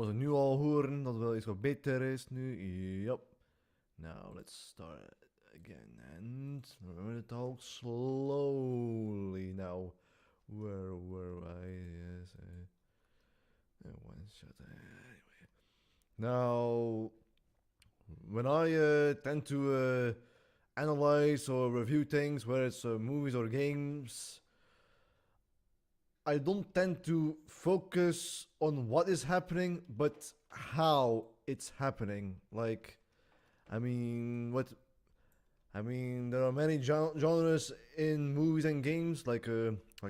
we ze nu al horen dat het wel iets wat beter is nu. Yep. Now let's start again and remember to talk slowly. Now, where were I? Yes. One shot. Anyway. Now, when I tend to analyze or review things, whether it's movies or games, I don't tend to focus on what is happening, but how it's happening. Like, I mean, what? I mean, there are many genres in movies and games, like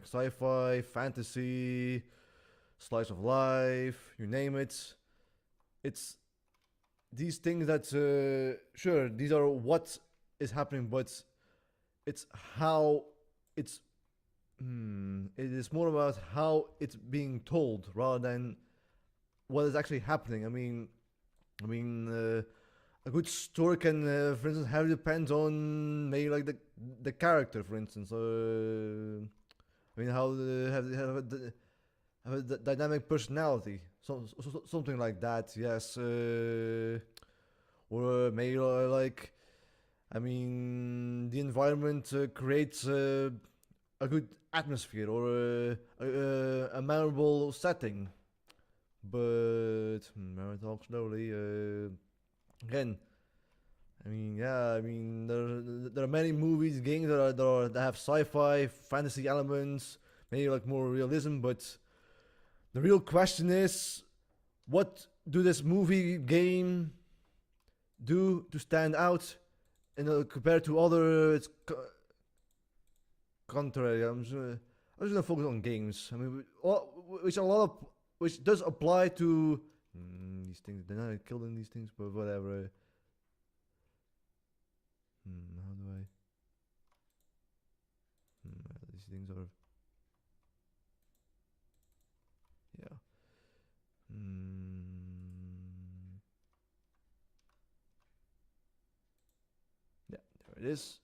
sci-fi, fantasy, slice of life, you name it. It's these things that, sure, these are what is happening, but it's how it's it is more about how it's being told rather than what is actually happening. A good story can, for instance, have depend on maybe like the character, for instance. How have a dynamic personality, something like that. Yes, or maybe the environment creates a good atmosphere or a memorable setting. But I talk slowly. Again, there are many movies, games that have sci-fi, fantasy elements, maybe like more realism. But the real question is, what do this movie game do to stand out, compared to other? It's contrary. I'm just gonna focus on games. I mean, which does apply to these things. They're not killing these things, but whatever. How do I? These things are. Yeah. Yeah, there it is.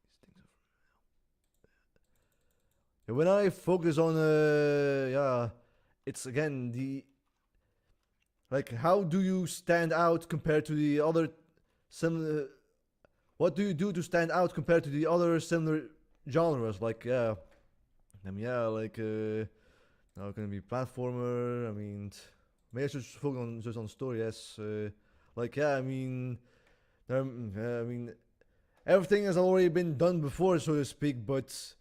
These things are. When I focus on, it's again the like how do you stand out compared to the other similar? What do you do to stand out compared to the other similar genres? Like now it can be platformer. Maybe I should focus on just on story. Yes, everything has already been done before, so to speak. But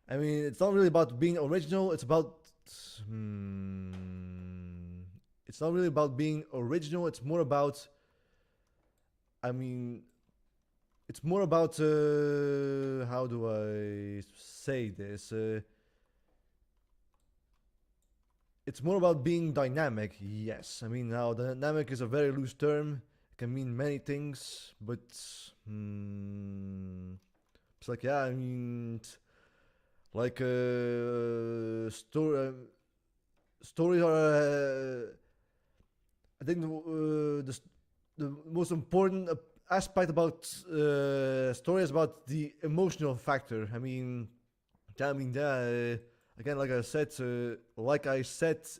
it's not really about being original. It's not really about being original. It's more about. It's more about how do I say this? It's more about being dynamic. Yes, now dynamic is a very loose term. It can mean many things, but it's like stories are. I think the most important aspect about story is about the emotional factor. Again, like I said,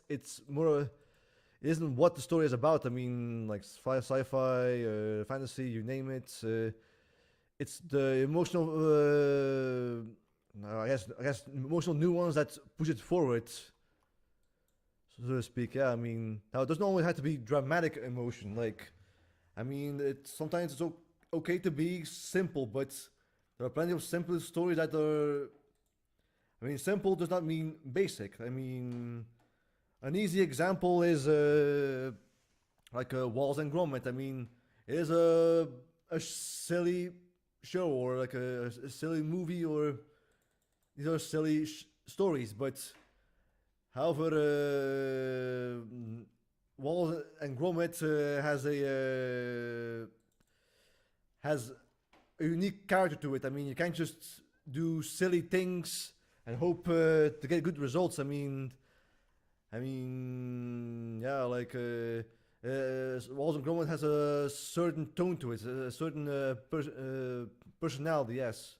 it's more. It isn't what the story is about. Like sci-fi, fantasy, you name it. It's the emotional. I guess emotional nuance that push it forward, so to speak. Yeah, now it doesn't always have to be dramatic emotion. Sometimes it's okay to be simple, but there are plenty of simple stories that are. Simple does not mean basic. An easy example is Walls and Gromit. It is a silly show or like a silly movie, or these are silly stories, but however, Walls and Gromit has a unique character to it. You can't just do silly things and hope to get good results. Walls and Gromit has a certain tone to it, a certain personality. Yes,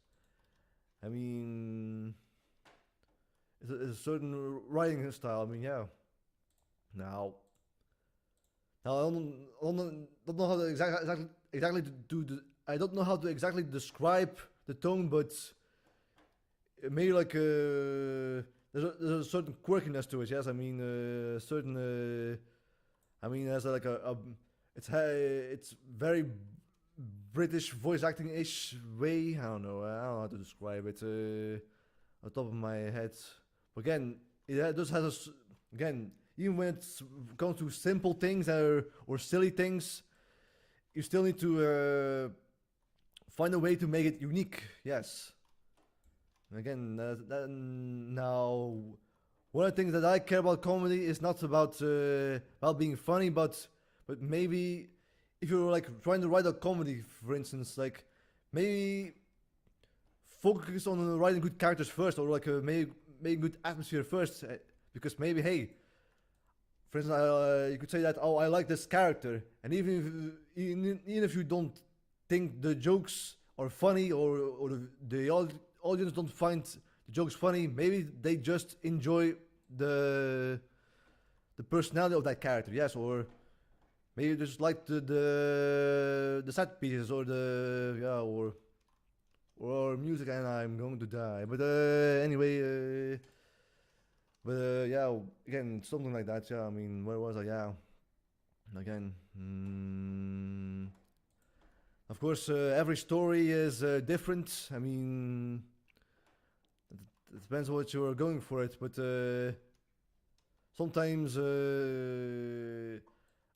it's a certain writing style. Yeah. Now, Now don't know how to exactly I don't know how to exactly describe the tone, but maybe like there's a certain quirkiness to it. Yes, I mean certain. I mean, there's like a it's very British voice acting ish way. I don't know how to describe it. On top of my head, but again, it just has again. Even when it comes to simple things or silly things, you still need to find a way to make it unique. Yes. And again, now one of the things that I care about comedy is not about being funny, but maybe if you're like trying to write a comedy, for instance, like maybe focus on writing good characters first, or like maybe making good atmosphere first, because maybe hey, for instance, you could say that oh I like this character, and even if you don't think the jokes are funny or the audience don't find the jokes funny, maybe they just enjoy the the personality of that character, yes, or maybe just like the set pieces or the yeah or music, and I'm going to die. But anyway, yeah, again something like that. Yeah, I mean, where was I? Yeah, again. Of course, every story is different. I mean, it depends what you are going for it, but sometimes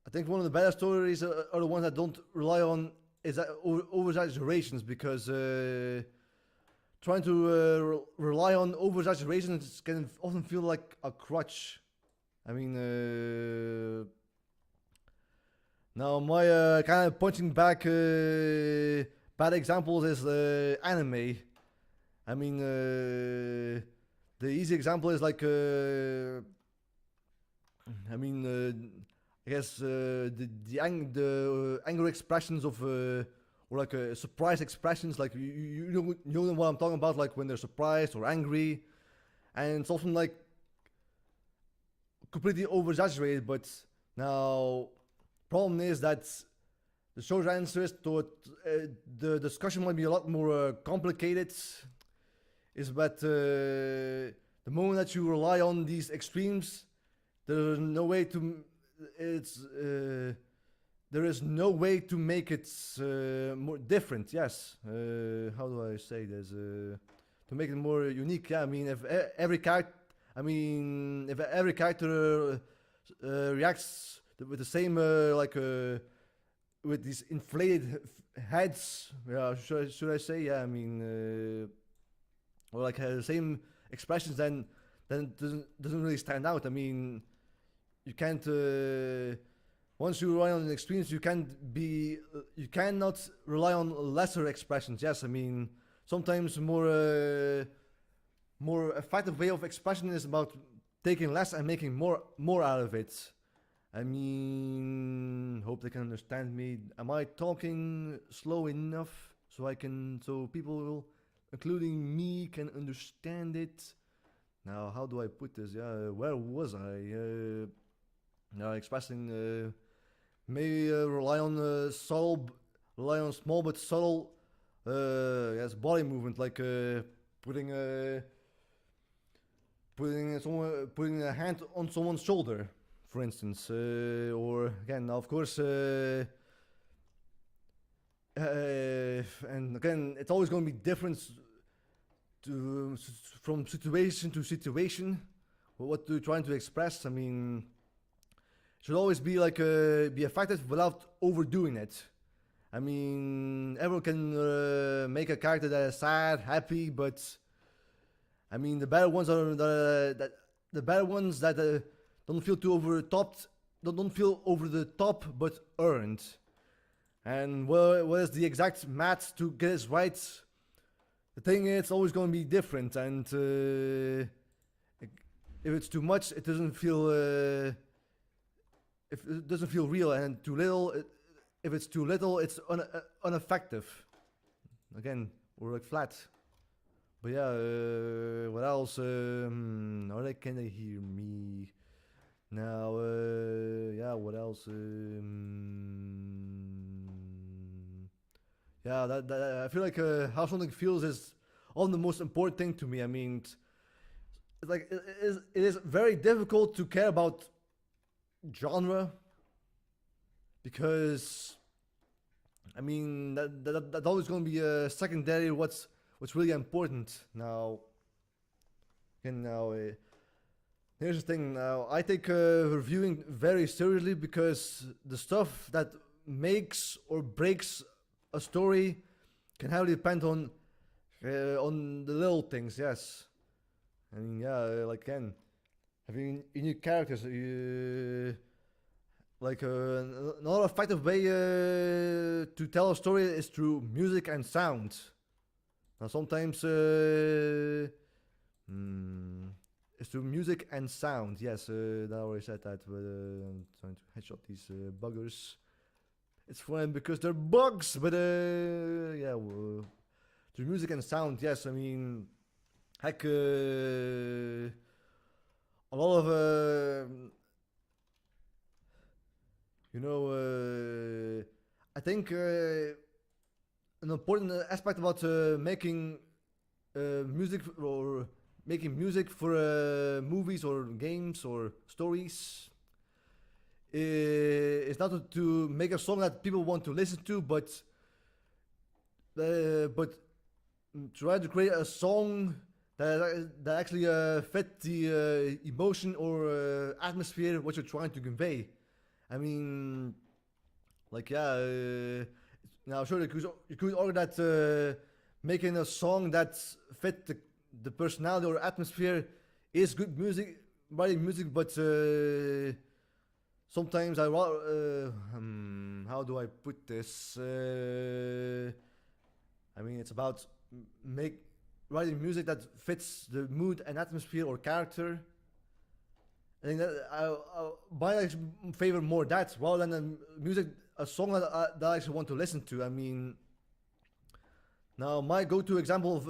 I think one of the better stories are the ones that don't rely on over exaggerations, because trying to rely on over exaggerations can often feel like a crutch. I mean, now my kind of punching back bad examples is anime. I mean, the easy example is like I mean, I guess the anger expressions of or like surprise expressions, like you know what I'm talking about, like when they're surprised or angry, and it's often like completely over exaggerated. But now, problem is that the short answer is to it, the discussion might be a lot more complicated. Is that the moment that you rely on these extremes, there's no way to it's there is no way to make it more different. Yes, how do I say this? To make it more unique. Yeah, I mean, if every character, I mean, if every character reacts with the same with these inflated heads, yeah, should I say? Yeah, I mean, or like the same expressions, then it doesn't really stand out. I mean, you can't once you rely on the extremes, you cannot rely on lesser expressions. Yes, I mean sometimes more effective way of expression is about taking less and making more out of it. I mean, hope they can understand me. Am I talking slow enough so people, including me, can understand it? Now, how do I put this? Yeah, where was I? Expressing maybe rely on small but subtle yes, body movement, like putting putting a hand on someone's shoulder, for instance, or again, now of course, and again, it's always going to be different from situation to situation. What you're trying to express, I mean, should always be like be effective without overdoing it. I mean, everyone can make a character that is sad, happy, but I mean, the better ones are the better ones that don't feel too over the top, don't feel over the top, but earned. And what is the exact math to get it right? The thing is, it's always going to be different, and if it's too much, it doesn't feel. If it doesn't feel real, and too little, if it's too little, it's ineffective. Again, or like flat. But yeah, what else? Now they can hear me. Now, yeah, what else? else? Yeah, that I feel like how something feels is all the most important thing to me. I mean, it's like it is very difficult to care about genre because I mean that's always going to be secondary. What's really important now? And now here's the thing. Now I take reviewing very seriously because the stuff that makes or breaks a story can heavily depend on the little things. Yes, I mean yeah, like again, having unique characters. Like another effective way to tell a story is through music and sound. Now sometimes it's through music and sound. Yes, I already said that. But I'm trying to headshot these buggers. It's fun because they're bugs. But yeah, through music and sound. Yes, I mean, heck, a lot of you know, I think an important aspect about making music or making music for movies or games or stories is not to make a song that people want to listen to, but try to create a song that actually fit the emotion or atmosphere what you're trying to convey. I mean, like yeah. Now, sure, you could argue that making a song that fit the personality or atmosphere is good music, writing music, but sometimes how do I put this? I mean, it's about make writing music that fits the mood and atmosphere or character. I think that I favor more that rather than music, a song that I actually want to listen to. I mean, now my go-to example of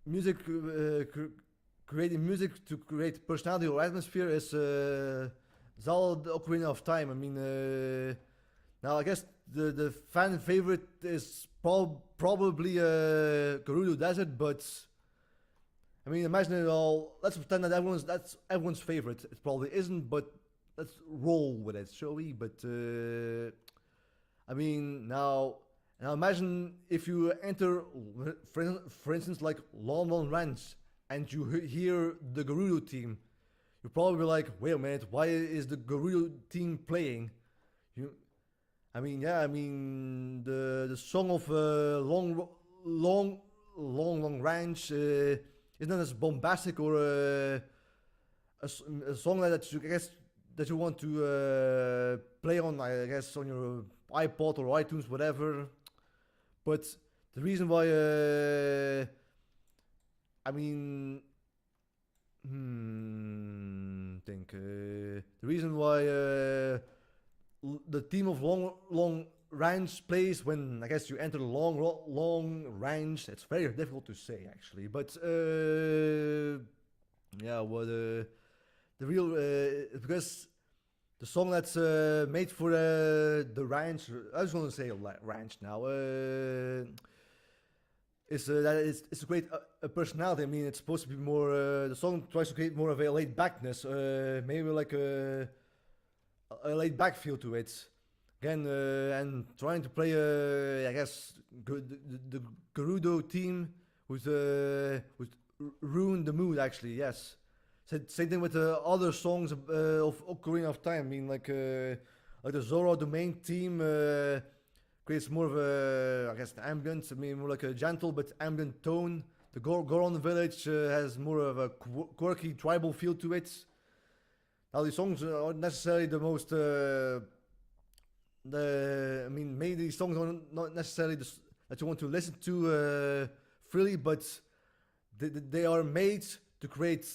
music, creating music to create personality or atmosphere is Zelda: The Ocarina of Time. I mean, now I guess the fan favorite is probably Gerudo Desert, but I mean, imagine it all. Let's pretend that that's everyone's favorite. It probably isn't, but let's roll with it, shall we? But I mean, now imagine if you enter, for instance, like Lon Lon Ranch, and you hear the Gerudo team. You're probably like, wait a minute, why is the Gerudo team playing? You, I mean, yeah, I mean the song of long ranch. Is not as bombastic or a song that you guess that you want to play on, I guess, on your iPod or iTunes, whatever. But the reason why, I mean, think the reason why the theme of long range plays when I guess you enter the long range. It's very difficult to say actually, but yeah, what the real because the song that's made for the ranch. I was going to say ranch now. Is that it's to create a personality. I mean, it's supposed to be more. The song tries to create more of a laid backness, maybe like a laid back feel to it. Again, and trying to play, I guess, the Gerudo team who's ruined the mood. Actually, yes. Same thing with the other songs of Ocarina of Time. I mean, like the Zora, the main theme, creates more of a, I guess, an ambient. I mean, more like a gentle but ambient tone. The Goron Village has more of a quirky tribal feel to it. Now, these songs aren't necessarily the most. I mean, maybe these songs are not necessarily that you want to listen to freely, but they are made to create.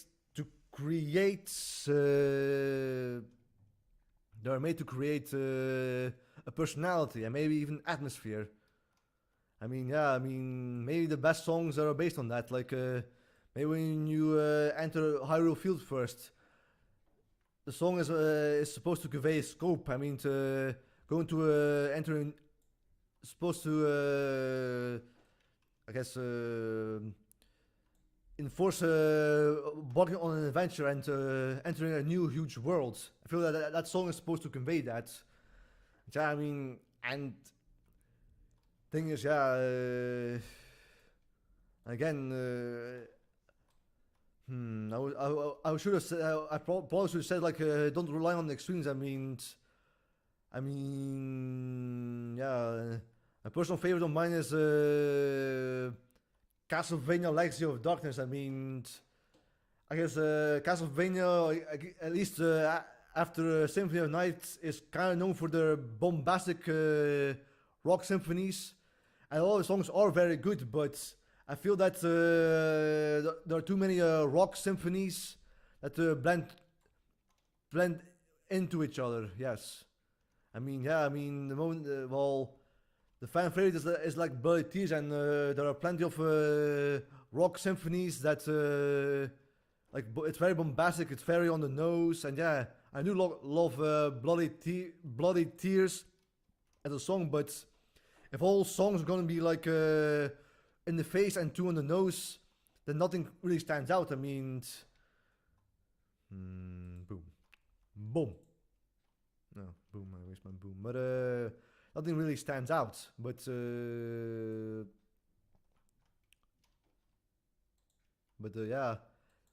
They are made to create a personality and maybe even atmosphere. I mean, yeah, I mean, maybe the best songs are based on that. Like, maybe when you enter Hyrule Field first, the song is supposed to convey scope. I mean, to going to entering, supposed to I guess enforce embarking on an adventure and entering a new huge world. I feel that that song is supposed to convey that. Yeah, I mean, and thing is, yeah, again, I should have said, I probably should have said like, don't rely on the extremes. I mean, yeah, a personal favorite of mine is Castlevania Legacy of Darkness. I mean, I guess Castlevania, at least after Symphony of Night, is kind of known for their bombastic rock symphonies. And all the songs are very good, but I feel that there are too many rock symphonies that blend into each other. Yes, I mean, yeah, I mean the moment, well, the fan favorite is like Bloody Tears, and there are plenty of rock symphonies that like it's very bombastic, it's very on the nose, and yeah, I do love Bloody Tears as a song, but if all songs are gonna be like in the face and two on the nose, then nothing really stands out. I mean, boom, boom. No, boom. I waste my boom, but nothing really stands out. But yeah.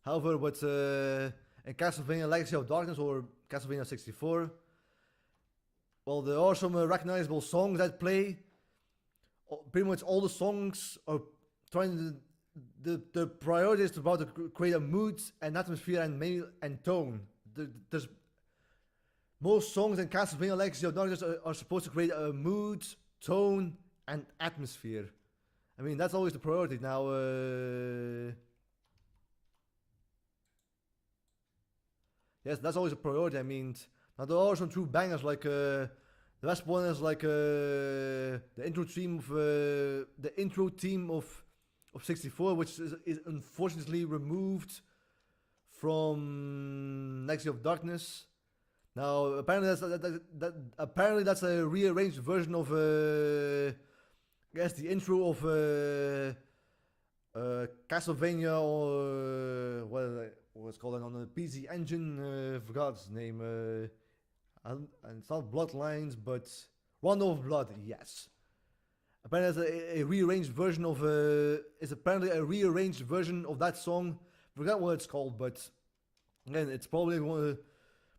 However, but in Castlevania Legacy of Darkness or Castlevania 64, well, there are some recognizable songs that play. Pretty much all the songs are trying to. The priority is about to create a mood and atmosphere and tone. There's most songs in Castlevania Legacy of Darkness are supposed to create a mood, tone, and atmosphere. I mean, that's always the priority. Now, yes, that's always a priority. I mean, now there are some true bangers like the best one is like the intro theme of 64, which is unfortunately removed from Legacy of Darkness. Now, apparently that's a rearranged version of I guess the intro of Castlevania, or what was called on the PC Engine. Forgot its name. And it's not Bloodlines, but Rondo of Blood. Yes. Apparently, there's a rearranged version of is apparently a rearranged version of that song. Forgot what it's called, but again, it's probably one of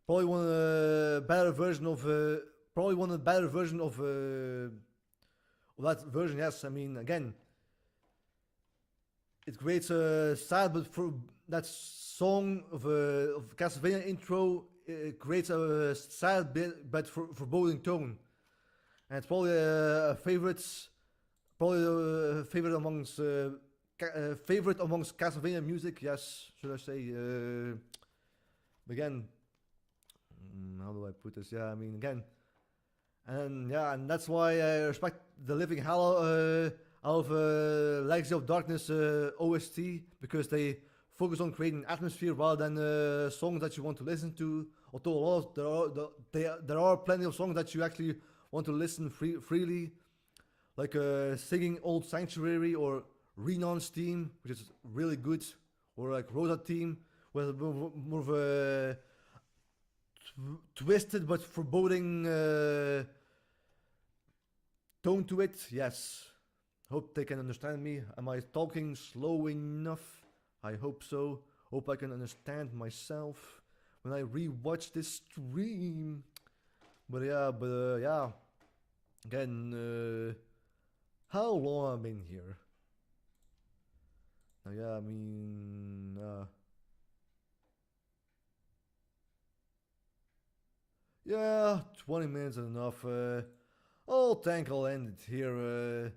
the better version of that version. Yes, I mean, again, it creates a sad, but for that song of Castlevania intro, it creates a sad bit, but foreboding tone, and it's probably a favorite amongst Castlevania music. Yes, should I say? Again, how do I put this? Yeah, I mean, again, and yeah, and that's why I respect the living hell out of Legacy of Darkness OST, because they focus on creating atmosphere rather than songs that you want to listen to. Although there are plenty of songs that you actually want to listen freely, like singing Old Sanctuary or Renon's theme, which is really good, or like Rosa theme, with more of a twisted but foreboding tone to it. Yes, hope they can understand me. Am I talking slow enough? I hope so. Hope I can understand myself when I rewatch this stream. But yeah. Again, how long I've been here? Now, yeah, I mean, yeah, 20 minutes is enough. I'll think I'll end it here.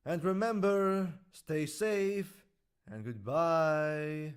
And remember, stay safe and goodbye.